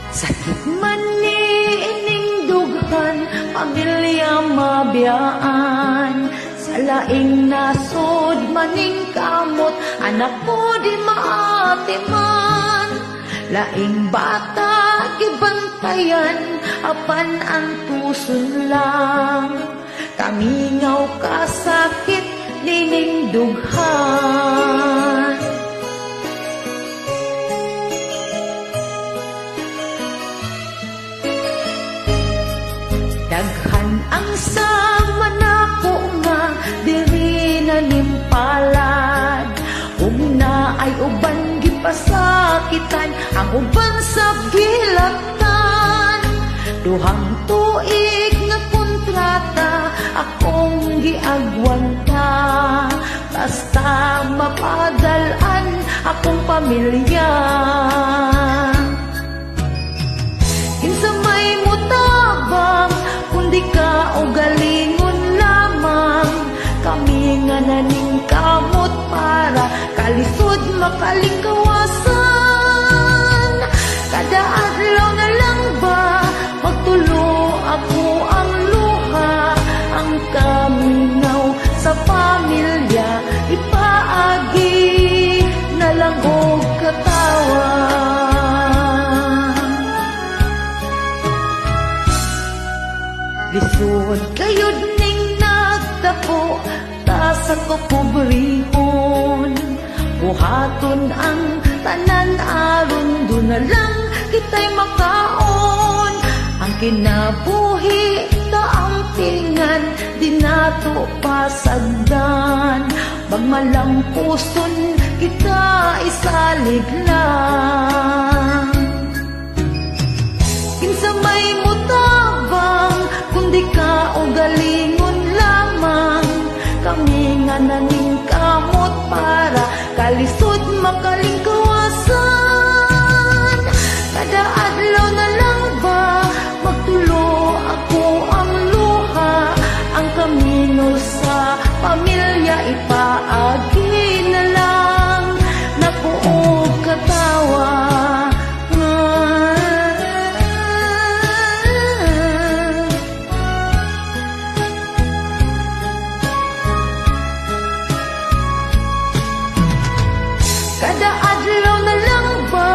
Sakit man ni ining dughan, pamilya mabiyaan. Sa laing nasod maning kamot, anak ko di maatiman. Laing bata gibantayan, apan ang tuson lang. Kamingaw kasakit nining dughan. Daghan ang sama nako nga diri na nimpalad. Na ay uban gipasakitan, ang uban sa gilatan. Duhang tuig nga kontrata akong giagwanta, basta mapadalan akong pamilya. Kinsa may mutabang kundi ka o galingon lamang, kami nga naning kamot para kalisod makalingkawasan. Kada adlaw na lang ba magtulo ako ang luha, ang kaminaw sa pamilya ipaagi na lang og katawa. Lisod kayod ning nagtapo ta sa kukubrihon, buhaton ang tanan aron doon na lang kita'y makaon. Ang kinabuhi ta ang tingan, di nato pasagdan. Magmalampuson kita isalig lang. Kinsa may mutabang kundi ka o galingon lamang, kami nga naning kamot para kalisod makalingkawasan. Kada adlaw na lang ba magtulo ako ang luha, ang kamino sa pamilya ipaagi na lang napuog katawa. Kada adlaw na lang ba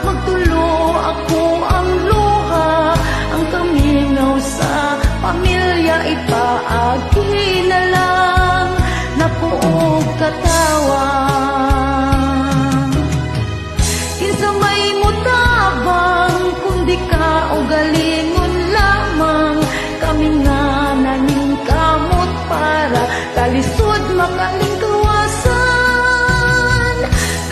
magtulo ako ang luha, ang kaminaw sa pamilya ipaagi na lang napuog katawa. Kinsa may mutabang kundi ka o galingon lamang, kami nga naning kamot para kalisod makalingkawasan.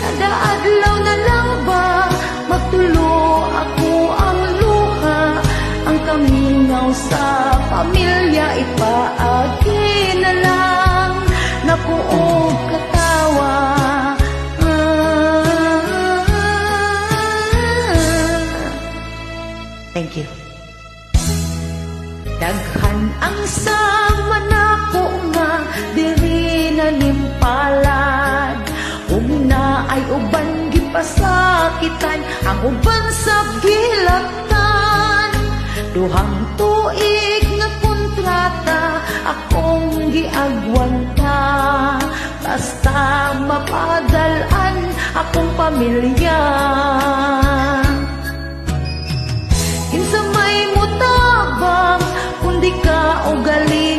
Kada adlaw na lang ba magtulo ako ang luha, ang kaminaw sa pamilya ipaagi na lang napuog katawa. Thank you. Daghan ang sama nako nga diri na nimpalad, na ay uban gipasakitan, ang uban sa gilatan. Duhang tuig nga kontrata akong giagwanta, basta mapadalan akong pamilya. Kinsa may mutabang kundi ka o galing